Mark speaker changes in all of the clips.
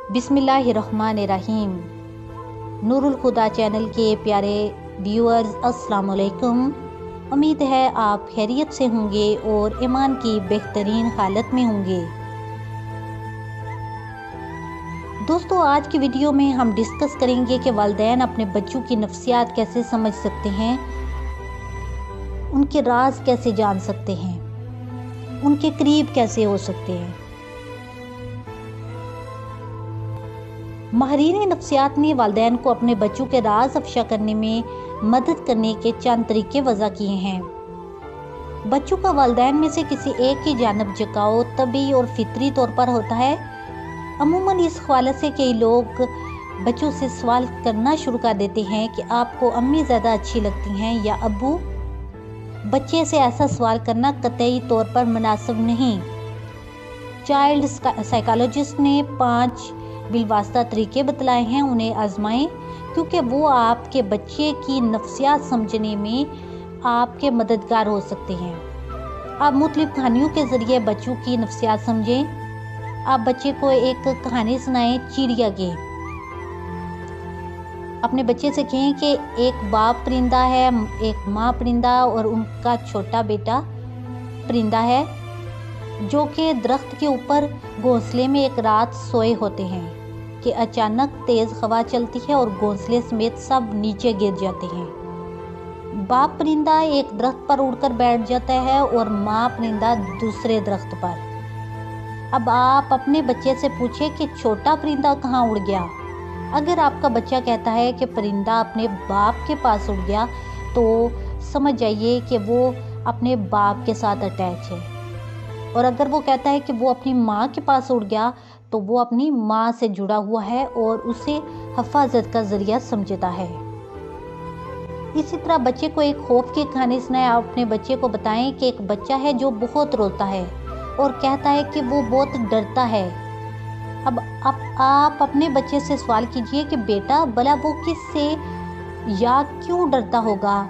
Speaker 1: बिस्मिल्लाहिर्रहमानिर्रहीम। नूरुल खुदा चैनल के प्यारे व्यूअर्स, अस्सलाम वालेकुम। उम्मीद है आप खैरियत से होंगे और ईमान की बेहतरीन हालत में होंगे। दोस्तों, आज की वीडियो में हम डिस्कस करेंगे कि वालिदैन अपने बच्चों की नफ्सियात कैसे समझ सकते हैं, उनके राज कैसे जान सकते हैं, उनके करीब कैसे हो सकते हैं। माहिरीन नफ्सियात ने वालिदैन को अपने बच्चों के राज अफशा करने में मदद करने के चंद तरीके वज़ा किए हैं। बच्चों का वालिदैन में से किसी एक की जानब झुकाव तबी और फितरी तौर पर होता है। अमूमन इस ख्वालत से कई लोग बच्चों से सवाल करना शुरू कर देते हैं कि आपको अम्मी ज़्यादा अच्छी लगती हैं या अब्बू। बच्चे से ऐसा सवाल करना कतई तौर पर मुनासिब नहीं। चाइल्ड साइकोलॉजिस्ट ने 5 बिलवास्ता तरीके बतलाए हैं, उन्हें आजमाएं, क्योंकि वो आपके बच्चे की नफ्सियात समझने में आपके मददगार हो सकते हैं। आप मुख्तलिफ कहानियों के ज़रिए बच्चों की नफ्सियात समझें। आप बच्चे को एक कहानी सुनाएं चिड़िया की। अपने बच्चे से कहें कि एक बाप परिंदा है, एक माँ परिंदा और उनका छोटा बेटा परिंदा है, जो कि दरख्त के ऊपर घोंसले में एक रात सोए होते हैं कि अचानक तेज़ हवा चलती है और घोंसले समेत सब नीचे गिर जाते हैं। बाप परिंदा एक दरख्त पर उड़कर बैठ जाता है और माँ परिंदा दूसरे दरख्त पर। अब आप अपने बच्चे से पूछें कि छोटा परिंदा कहाँ उड़ गया। अगर आपका बच्चा कहता है कि परिंदा अपने बाप के पास उड़ गया, तो समझ जाइए कि वो अपने बाप के साथ अटैच है। और अगर वो कहता है कि वो अपनी माँ के पास उड़ गया, तो वो अपनी माँ से जुड़ा हुआ है और उसे हिफाजत का ज़रिया समझता है। इसी तरह बच्चे को एक खौफ की कहानी सुनाएं। आप अपने बच्चे को बताएं कि एक बच्चा है जो बहुत रोता है और कहता है कि वो बहुत डरता है। अब आप अपने बच्चे से सवाल कीजिए कि बेटा, भला वो किससे या क्यों डरता होगा।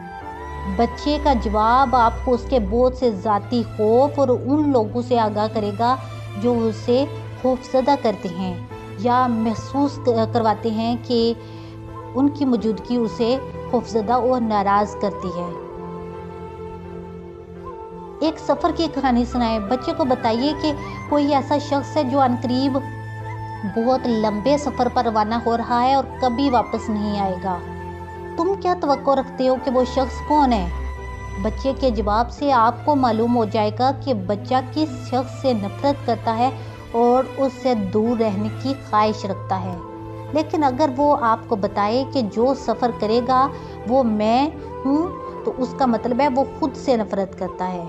Speaker 1: बच्चे का जवाब आपको उसके बहुत से ज़ाती खौफ और उन लोगों से आगाह करेगा जो उसे खौफज़दा करते हैं या महसूस करवाते हैं कि उनकी मौजूदगी उसे खौफज़दा और नाराज़ करती है। एक सफ़र की कहानी सुनाएं। बच्चे को बताइए कि कोई ऐसा शख्स है जो अनकरीब बहुत लंबे सफ़र पर रवाना हो रहा है और कभी वापस नहीं आएगा। तुम क्या तवक्को रखते हो कि वो शख्स कौन है? बच्चे के जवाब से आपको मालूम हो जाएगा कि बच्चा किस शख्स से नफरत करता है और उससे दूर रहने की ख्वाहिश रखता है। लेकिन अगर वो आपको बताए कि जो सफ़र करेगा वो मैं हूँ, तो उसका मतलब है वो खुद से नफरत करता है।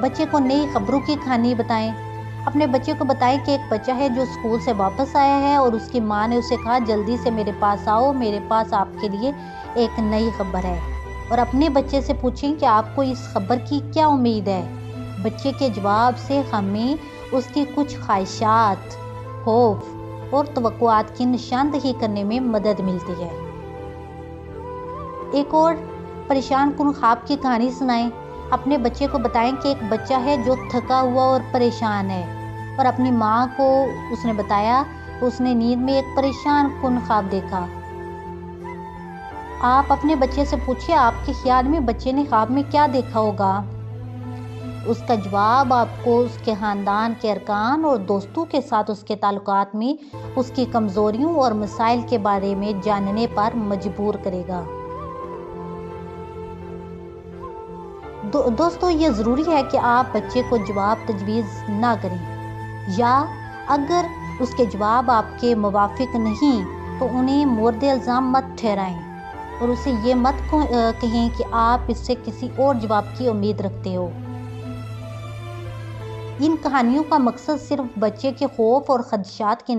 Speaker 1: बच्चे को नई खबरों की कहानी बताएं। अपने बच्चे को बताएं कि एक बच्चा है जो स्कूल से वापस आया है और उसकी माँ ने उसे कहा, जल्दी से मेरे पास आओ, मेरे पास आपके लिए एक नई खबर है। और अपने बच्चे से पूछें कि आपको इस खबर की क्या उम्मीद है। बच्चे के जवाब से हमें उसकी कुछ ख्वाहिशात, खौफ और तवक्कुआत की निशानदही करने में मदद मिलती है। एक और परेशान कुन ख्वाब की कहानी सुनाएं। अपने बच्चे को बताएं कि एक बच्चा है जो थका हुआ और परेशान है और अपनी माँ को उसने बताया उसने नींद में एक परेशान कुन ख्वाब देखा। आप अपने बच्चे से पूछिए आपके ख्याल में बच्चे ने ख्वाब में क्या देखा होगा। उसका जवाब आपको उसके ख़ानदान के अरकान और दोस्तों के साथ उसके ताल्लुकात में उसकी कमज़ोरियों और मसाइल के बारे में जानने पर मजबूर करेगा। दोस्तों, ये ज़रूरी है कि आप बच्चे को जवाब तजवीज़ ना करें, या अगर उसके जवाब आपके मुवाफिक नहीं तो उन्हें मोर्द इल्ज़ाम मत ठहराएं और उसे ये मत कहें कि आप इससे किसी और जवाब की उम्मीद रखते हो। इन कहानियों का मकसद सिर्फ बच्चे के खौफ और खदशात की